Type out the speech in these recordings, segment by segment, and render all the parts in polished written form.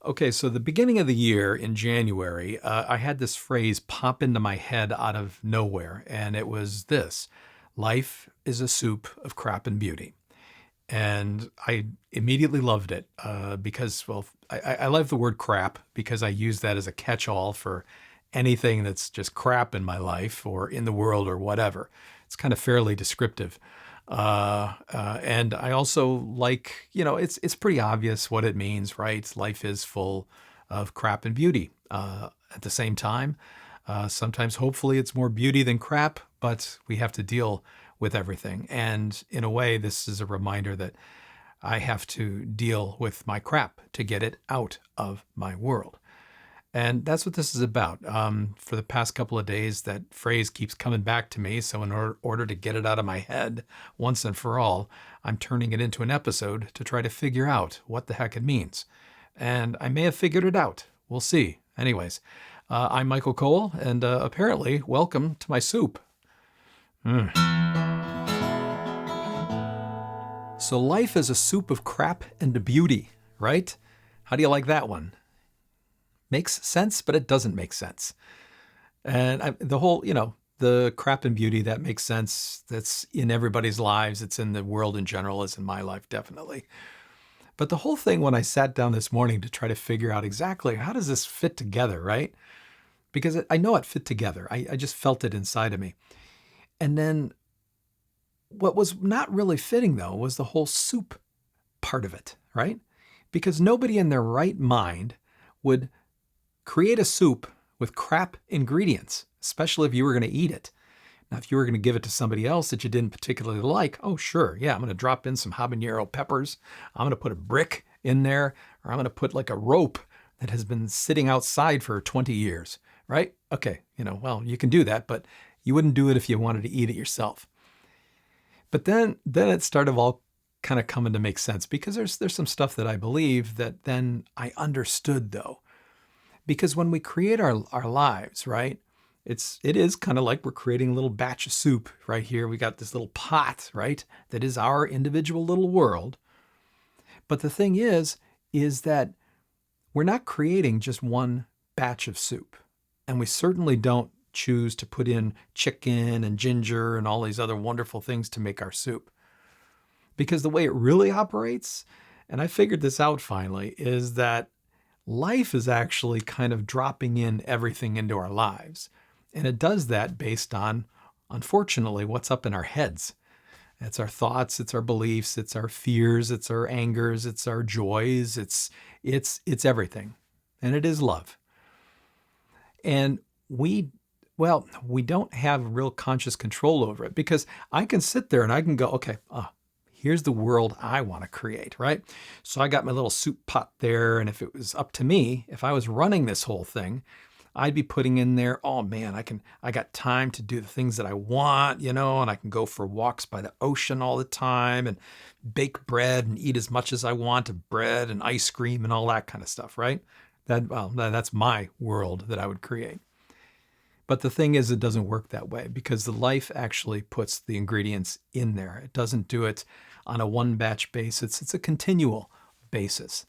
Okay, so the beginning of the year in January, I had this phrase pop into my head out of nowhere, and it was this: life is a soup of crap and beauty. And I immediately loved it because, well, I love the word crap because I use that as a catch all for anything that's just crap in my life or in the world or whatever. It's kind of fairly descriptive. And I also like, it's pretty obvious what it means, right? Life is full of crap and beauty at the same time. Sometimes, hopefully, it's more beauty than crap, but we have to deal with everything. And in a way, this is a reminder that I have to deal with my crap to get it out of my world. And that's what this is about. For the past couple of days, that phrase keeps coming back to me. So, in order to get it out of my head once and for all, I'm turning it into an episode to try to figure out what the heck it means. And I may have figured it out. We'll see. Anyways, I'm Michael Kowal, and apparently, welcome to my soup. So, life is a soup of crap and beauty, right? How do you like that one? Makes sense, but it doesn't make sense. And the whole, the crap and beauty, that makes sense. That's in everybody's lives. It's in the world in general, it's in my life, definitely. But the whole thing, when I sat down this morning to try to figure out exactly how does this fit together, right? Because I know it fit together. I just felt it inside of me. And then what was not really fitting, though, was the whole soup part of it, right? Because nobody in their right mind would create a soup with crap ingredients, especially if you were going to eat it. Now, if you were going to give it to somebody else that you didn't particularly like, oh, sure, yeah, I'm going to drop in some habanero peppers. I'm going to put a brick in there, or I'm going to put like a rope that has been sitting outside for 20 years, right? Okay, well, you can do that, but you wouldn't do it if you wanted to eat it yourself. But then it started all kind of coming to make sense because there's some stuff that I believe that then I understood, though. Because when we create our lives, right, it is kind of like we're creating a little batch of soup right here. We got this little pot, right, that is our individual little world. But the thing is that we're not creating just one batch of soup. And we certainly don't choose to put in chicken and ginger and all these other wonderful things to make our soup. Because the way it really operates, and I figured this out finally, is that life is actually kind of dropping in everything into our lives. And it does that based on, unfortunately, what's up in our heads. It's our thoughts, it's our beliefs, it's our fears, it's our angers, it's our joys, it's everything. And it is love. And we don't have real conscious control over it because I can sit there and I can go, okay, here's the world I want to create, right? So I got my little soup pot there. And if it was up to me, if I was running this whole thing, I'd be putting in there, oh man, I got time to do the things that I want, and I can go for walks by the ocean all the time and bake bread and eat as much as I want of bread and ice cream and all that kind of stuff, right? That's my world that I would create. But the thing is, it doesn't work that way because the life actually puts the ingredients in there. It doesn't do it on a one batch basis. It's a continual basis.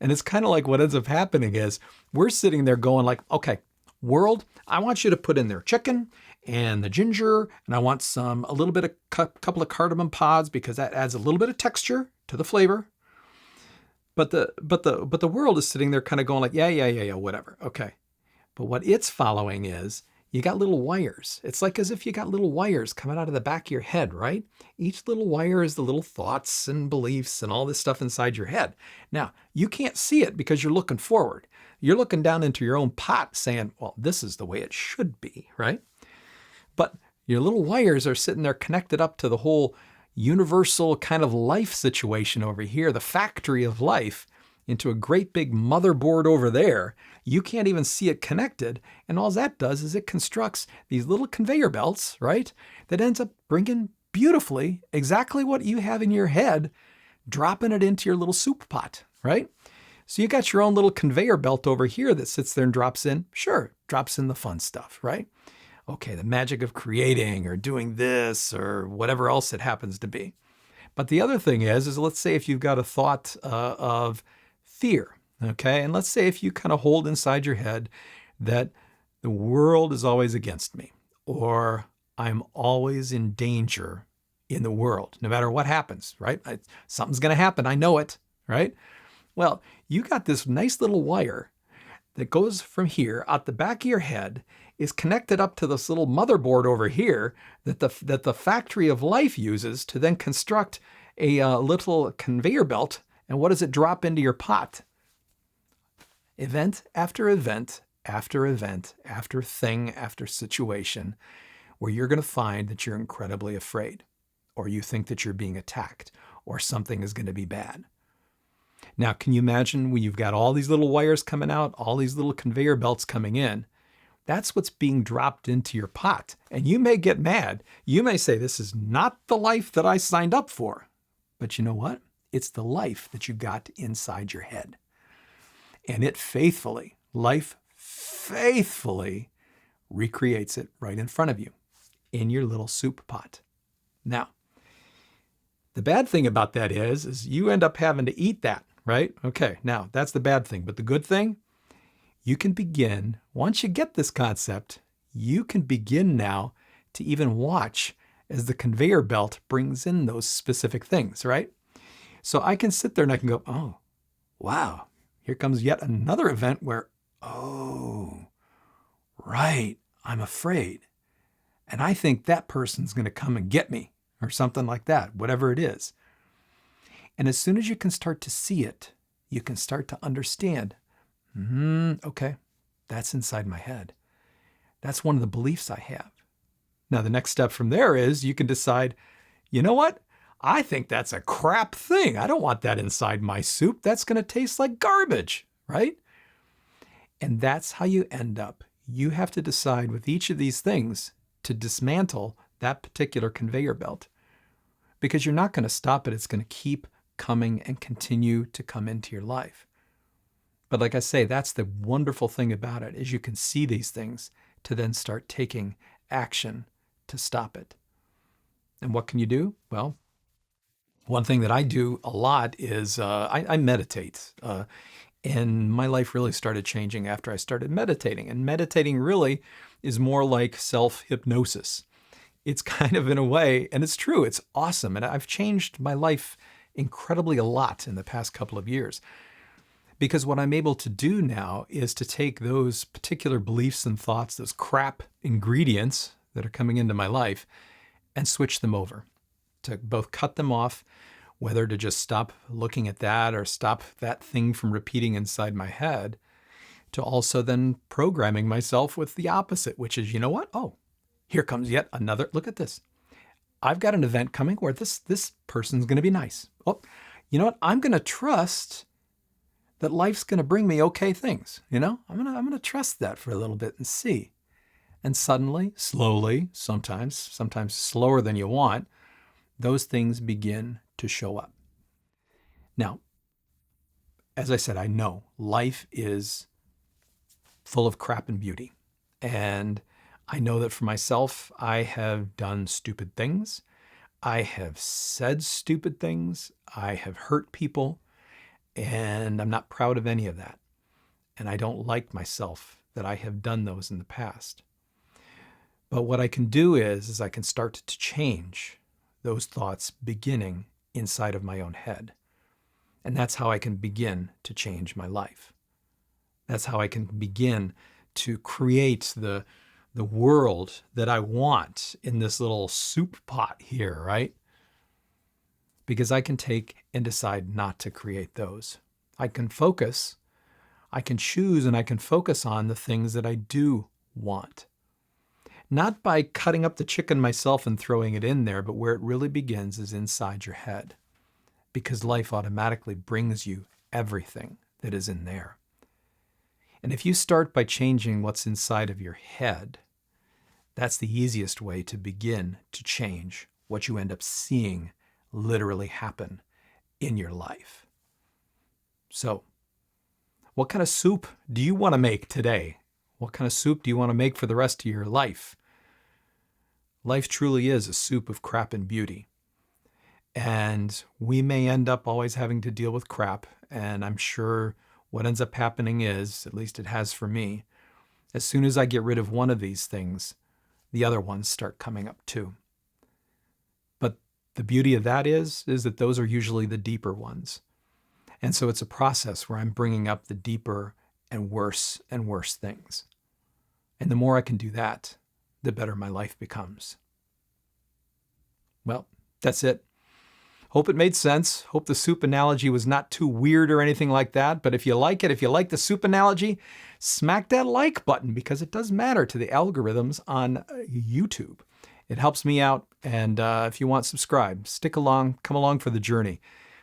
And it's kind of like what ends up happening is we're sitting there going like, okay, world, I want you to put in there chicken and the ginger, and I want a little bit of couple of cardamom pods because that adds a little bit of texture to the flavor. But the world is sitting there kind of going like, yeah, whatever. Okay. But what it's following is you got little wires. It's like as if you got little wires coming out of the back of your head, right? Each little wire is the little thoughts and beliefs and all this stuff inside your head. Now, you can't see it because you're looking forward. You're looking down into your own pot saying, well, this is the way it should be, right? But your little wires are sitting there connected up to the whole universal kind of life situation over here, the factory of life, into a great big motherboard over there. You can't even see it connected. And all that does is it constructs these little conveyor belts, right? That ends up bringing beautifully exactly what you have in your head, dropping it into your little soup pot, right? So you got your own little conveyor belt over here that sits there and drops in. Sure, drops in the fun stuff, right? Okay, the magic of creating or doing this or whatever else it happens to be. But the other thing is let's say if you've got a thought of fear, Okay. And let's say if you kind of hold inside your head that the world is always against me, or I'm always in danger in the world, no matter what happens, right? Something's going to happen. I know it, right? Well, you got this nice little wire that goes from here out the back of your head, is connected up to this little motherboard over here that the factory of life uses to then construct a little conveyor belt. And what does it drop into your pot? Event after event after event after thing after situation where you're going to find that you're incredibly afraid, or you think that you're being attacked, or something is going to be bad. Now, can you imagine when you've got all these little wires coming out, all these little conveyor belts coming in? That's what's being dropped into your pot. And you may get mad. You may say, this is not the life that I signed up for. But you know what? It's the life that you got inside your head. And life faithfully recreates it right in front of you in your little soup pot. Now, the bad thing about that is you end up having to eat that, right? Okay, now that's the bad thing. But the good thing, you can begin, once you get this concept, you can begin now to even watch as the conveyor belt brings in those specific things, right? So I can sit there and I can go, oh, wow, here comes yet another event where, oh, right, I'm afraid. And I think that person's going to come and get me or something like that, whatever it is. And as soon as you can start to see it, you can start to understand, okay, that's inside my head. That's one of the beliefs I have. Now, the next step from there is you can decide, you know what? I think that's a crap thing. I don't want that inside my soup. That's going to taste like garbage, right? And that's how you end up. You have to decide with each of these things to dismantle that particular conveyor belt, because you're not going to stop it. It's going to keep coming and continue to come into your life. But like I say, that's the wonderful thing about it, is you can see these things to then start taking action to stop it. And what can you do? Well, one thing that I do a lot is I meditate. And my life really started changing after I started meditating. And meditating really is more like self-hypnosis. It's kind of, in a way, and it's true, it's awesome. And I've changed my life incredibly a lot in the past couple of years. Because what I'm able to do now is to take those particular beliefs and thoughts, those crap ingredients that are coming into my life, and switch them over, to both cut them off, whether to just stop looking at that or stop that thing from repeating inside my head, to also then programming myself with the opposite, which is, you know what? Oh, here comes yet another, look at this. I've got an event coming where this person's going to be nice. Oh, you know what? I'm going to trust that life's going to bring me okay things. You know, I'm going to trust that for a little bit and see. And suddenly, slowly, sometimes slower than you want, those things begin to show up. Now, as I said, I know life is full of crap and beauty. And I know that for myself, I have done stupid things. I have said stupid things. I have hurt people. And I'm not proud of any of that. And I don't like myself that I have done those in the past. But what I can do is I can start to change those thoughts beginning inside of my own head. And that's how I can begin to change my life. That's how I can begin to create the world that I want in this little soup pot here, right? Because I can take and decide not to create those. I can focus, I can choose, and I can focus on the things that I do want. Not by cutting up the chicken myself and throwing it in there, but where it really begins is inside your head. Because life automatically brings you everything that is in there. And if you start by changing what's inside of your head, that's the easiest way to begin to change what you end up seeing literally happen in your life. So, what kind of soup do you want to make today? What kind of soup do you want to make for the rest of your life? Life truly is a soup of crap and beauty. And we may end up always having to deal with crap. And I'm sure what ends up happening is, at least it has for me, as soon as I get rid of one of these things, the other ones start coming up too. But the beauty of that is that those are usually the deeper ones. And so it's a process where I'm bringing up the deeper and worse things. And the more I can do that, the better my life becomes. Well, that's it. Hope it made sense. Hope the soup analogy was not too weird or anything like that. But if you like it, if you like the soup analogy, smack that like button because it does matter to the algorithms on YouTube. It helps me out. And if you want, subscribe. Stick along. Come along for the journey.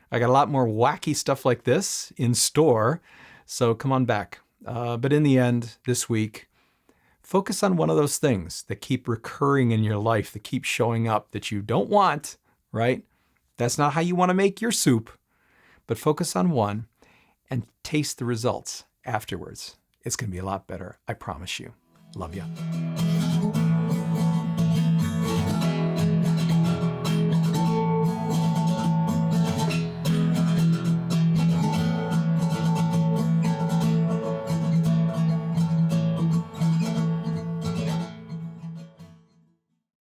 I got a lot more wacky stuff like this in store. So come on back. But in the end, this week, focus on one of those things that keep recurring in your life, that keep showing up, that you don't want, right? That's not how you want to make your soup, but focus on one and taste the results afterwards. It's going to be a lot better. I promise you. Love you.